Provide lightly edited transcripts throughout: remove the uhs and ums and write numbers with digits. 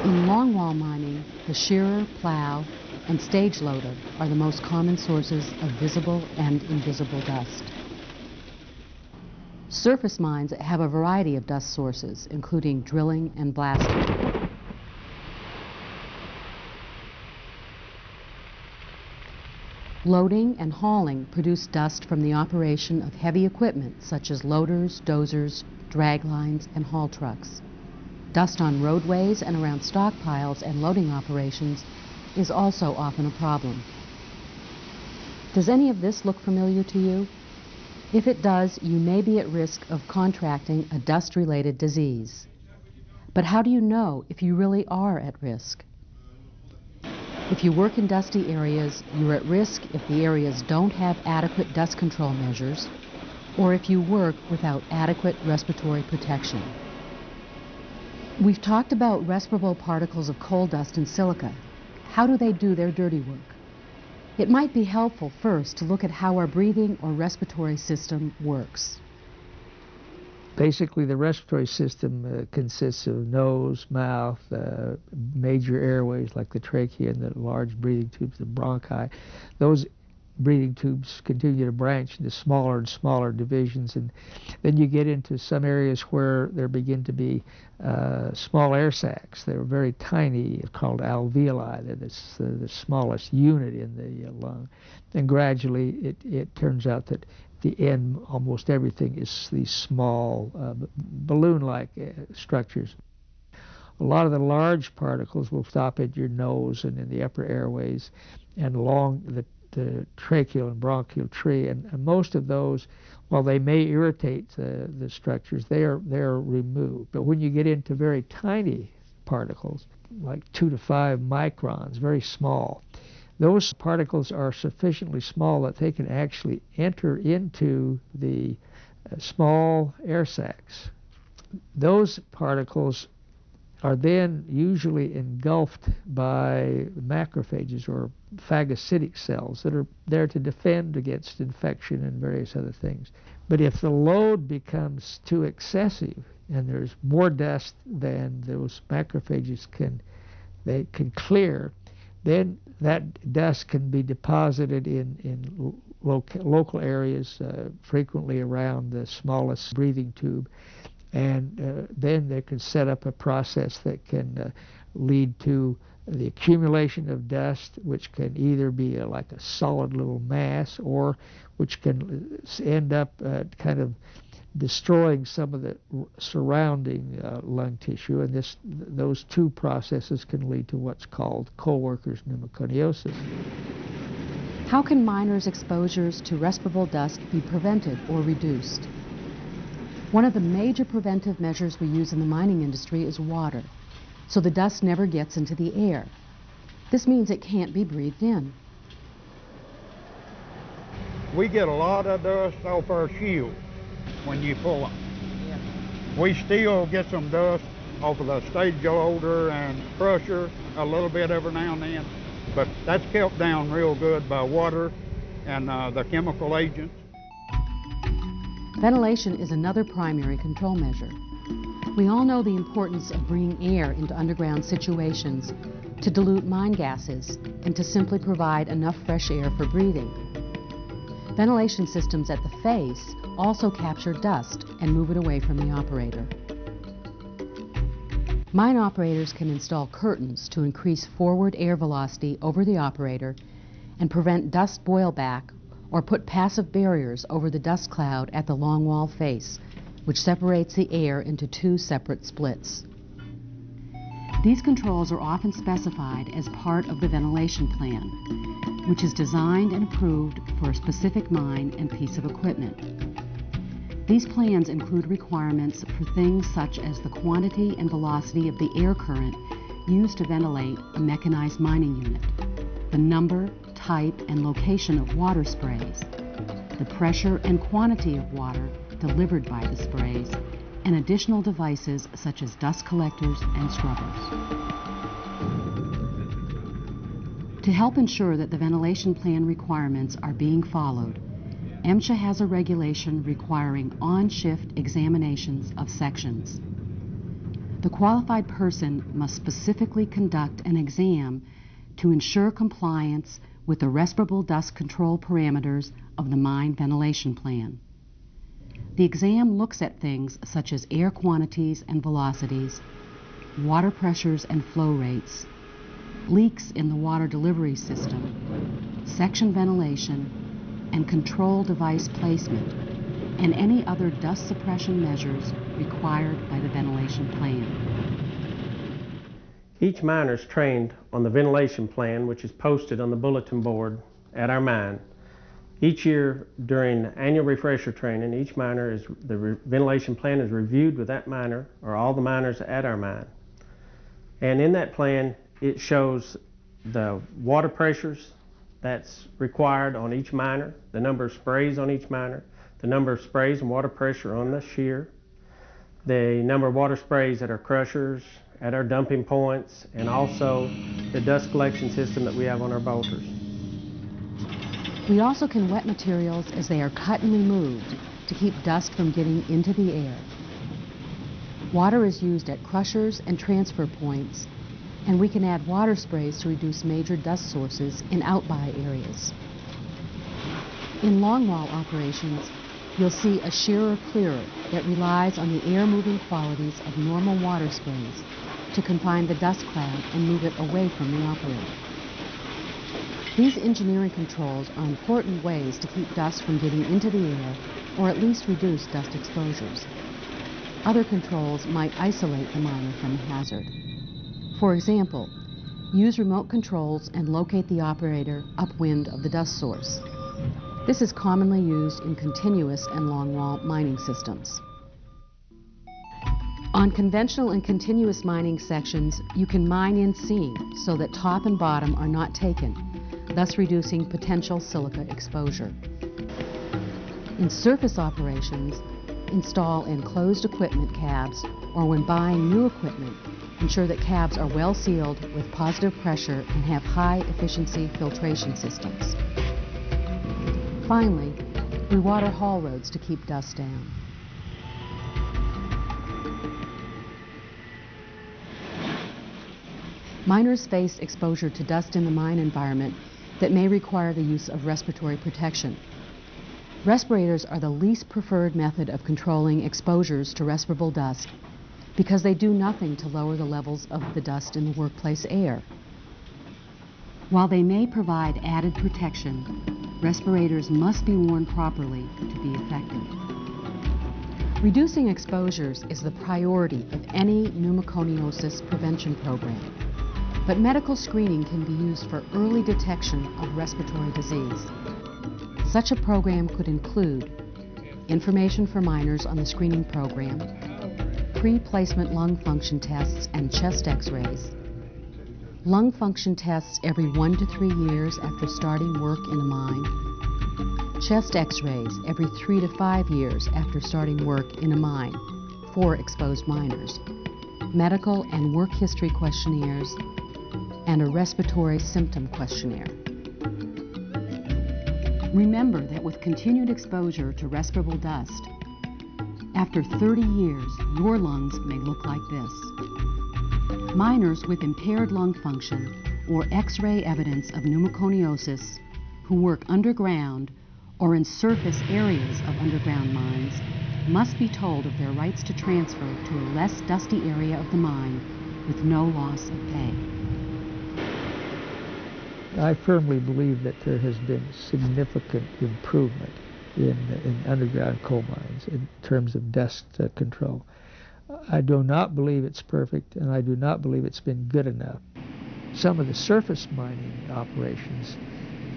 In longwall mining, the shearer, plow, and stage loader are the most common sources of visible and invisible dust. Surface mines have a variety of dust sources, including drilling and blasting. Loading and hauling produce dust from the operation of heavy equipment such as loaders, dozers, drag lines, and haul trucks. Dust on roadways and around stockpiles and loading operations is also often a problem. Does any of this look familiar to you? If it does, you may be at risk of contracting a dust-related disease. But how do you know if you really are at risk? If you work in dusty areas, you're at risk if the areas don't have adequate dust control measures, or if you work without adequate respiratory protection. We've talked about respirable particles of coal dust and silica. How do they do their dirty work? It might be helpful first to look at how our breathing or respiratory system works. Basically, the respiratory system consists of nose, mouth, major airways like the trachea and the large breathing tubes, the bronchi. Those breathing tubes continue to branch into smaller and smaller divisions, and then you get into some areas where there begin to be small air sacs. They're very tiny, called alveoli. They're the smallest unit in the lung. And gradually it turns out that the end, almost everything is these small balloon-like structures. A lot of the large particles will stop at your nose and in the upper airways and along the tracheal and bronchial tree, and most of those, while they may irritate the structures, they are removed. But when you get into very tiny particles, like 2 to 5 microns, very small, those particles are sufficiently small that they can actually enter into the small air sacs. Those particles are then usually engulfed by macrophages or phagocytic cells that are there to defend against infection and various other things. But if the load becomes too excessive and there's more dust than those macrophages can clear, then that dust can be deposited in local areas, frequently around the smallest breathing tube, and then they can set up a process that can lead to the accumulation of dust, which can either be like a solid little mass, or which can end up kind of destroying some of the surrounding lung tissue, and those two processes can lead to what's called coworkers pneumoconiosis. How can miners' exposures to respirable dust be prevented or reduced? One of the major preventive measures we use in the mining industry is water, so the dust never gets into the air. This means it can't be breathed in. We get a lot of dust off our shields when you pull them. Yeah. We still get some dust off of the stage loader and crusher a little bit every now and then, but that's kept down real good by water and the chemical agents. Ventilation is another primary control measure. We all know the importance of bringing air into underground situations to dilute mine gases and to simply provide enough fresh air for breathing. Ventilation systems at the face also capture dust and move it away from the operator. Mine operators can install curtains to increase forward air velocity over the operator and prevent dust boilback, or put passive barriers over the dust cloud at the longwall face, which separates the air into 2 separate splits. These controls are often specified as part of the ventilation plan, which is designed and approved for a specific mine and piece of equipment. These plans include requirements for things such as the quantity and velocity of the air current used to ventilate a mechanized mining unit, the number, type, and location of water sprays, the pressure and quantity of water delivered by the sprays, and additional devices such as dust collectors and scrubbers. To help ensure that the ventilation plan requirements are being followed, MSHA has a regulation requiring on-shift examinations of sections. The qualified person must specifically conduct an exam to ensure compliance with the respirable dust control parameters of the mine ventilation plan. The exam looks at things such as air quantities and velocities, water pressures and flow rates, leaks in the water delivery system, section ventilation, and control device placement, and any other dust suppression measures required by the ventilation plan. Each miner is trained on the ventilation plan, which is posted on the bulletin board at our mine. Each year during annual refresher training, the ventilation plan is reviewed with that miner or all the miners at our mine. And in that plan, it shows the water pressures that's required on each miner, the number of sprays on each miner, the number of sprays and water pressure on the shear, the number of water sprays at our crushers, at our dumping points, and also the dust collection system that we have on our bolters. We also can wet materials as they are cut and removed to keep dust from getting into the air. Water is used at crushers and transfer points, and we can add water sprays to reduce major dust sources in outby areas. In longwall operations, you'll see a shearer clearer that relies on the air-moving qualities of normal water sprays to confine the dust cloud and move it away from the operator. These engineering controls are important ways to keep dust from getting into the air or at least reduce dust exposures. Other controls might isolate the miner from the hazard. For example, use remote controls and locate the operator upwind of the dust source. This is commonly used in continuous and longwall mining systems. On conventional and continuous mining sections, you can mine in seam so that top and bottom are not taken, thus reducing potential silica exposure. In surface operations, install enclosed equipment cabs, or when buying new equipment, ensure that cabs are well sealed with positive pressure and have high efficiency filtration systems. Finally, we water haul roads to keep dust down. Miners face exposure to dust in the mine environment that may require the use of respiratory protection. Respirators are the least preferred method of controlling exposures to respirable dust because they do nothing to lower the levels of the dust in the workplace air. While they may provide added protection, respirators must be worn properly to be effective. Reducing exposures is the priority of any pneumoconiosis prevention program, but medical screening can be used for early detection of respiratory disease. Such a program could include information for miners on the screening program, pre-placement lung function tests and chest x-rays, lung function tests every 1 to 3 years after starting work in a mine, chest x-rays every 3 to 5 years after starting work in a mine for exposed miners, medical and work history questionnaires, and a respiratory symptom questionnaire. Remember that with continued exposure to respirable dust, after 30 years, your lungs may look like this. Miners with impaired lung function or X-ray evidence of pneumoconiosis who work underground or in surface areas of underground mines must be told of their rights to transfer to a less dusty area of the mine with no loss of pay. I firmly believe that there has been significant improvement in underground coal mines in terms of dust control. I do not believe it's perfect, and I do not believe it's been good enough. Some of the surface mining operations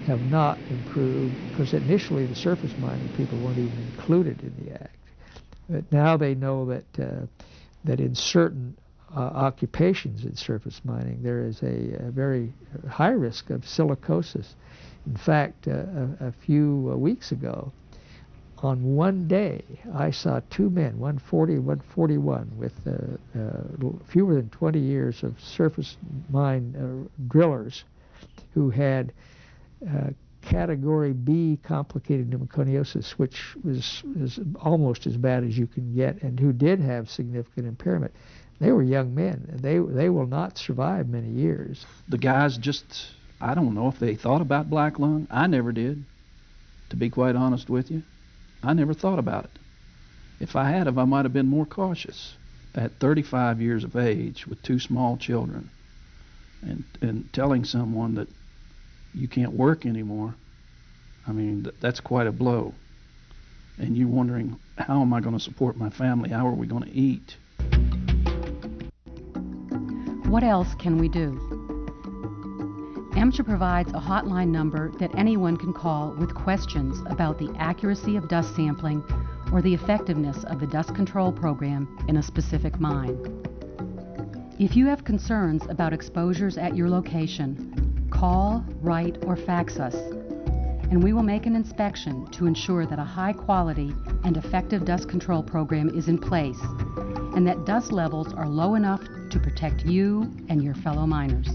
have not improved because initially the surface mining people weren't even included in the act. But now they know that in certain occupations in surface mining, there is a very high risk of silicosis. In fact, a few weeks ago, on one day, I saw two men, 140 and 141, with fewer than 20 years of surface mine drillers who had category B complicated pneumoconiosis, which is almost as bad as you can get, and who did have significant impairment. They were young men. They will not survive many years. The guys just, I don't know if they thought about black lung. I never did, to be quite honest with you. I never thought about it. If I had, I might have been more cautious. At 35 years of age with 2 small children and telling someone that you can't work anymore, I mean, that's quite a blow. And you're wondering, how am I going to support my family? How are we going to eat? What else can we do? MSHA provides a hotline number that anyone can call with questions about the accuracy of dust sampling or the effectiveness of the dust control program in a specific mine. If you have concerns about exposures at your location, call, write, or fax us, and we will make an inspection to ensure that a high-quality and effective dust control program is in place and that dust levels are low enough to protect you and your fellow miners.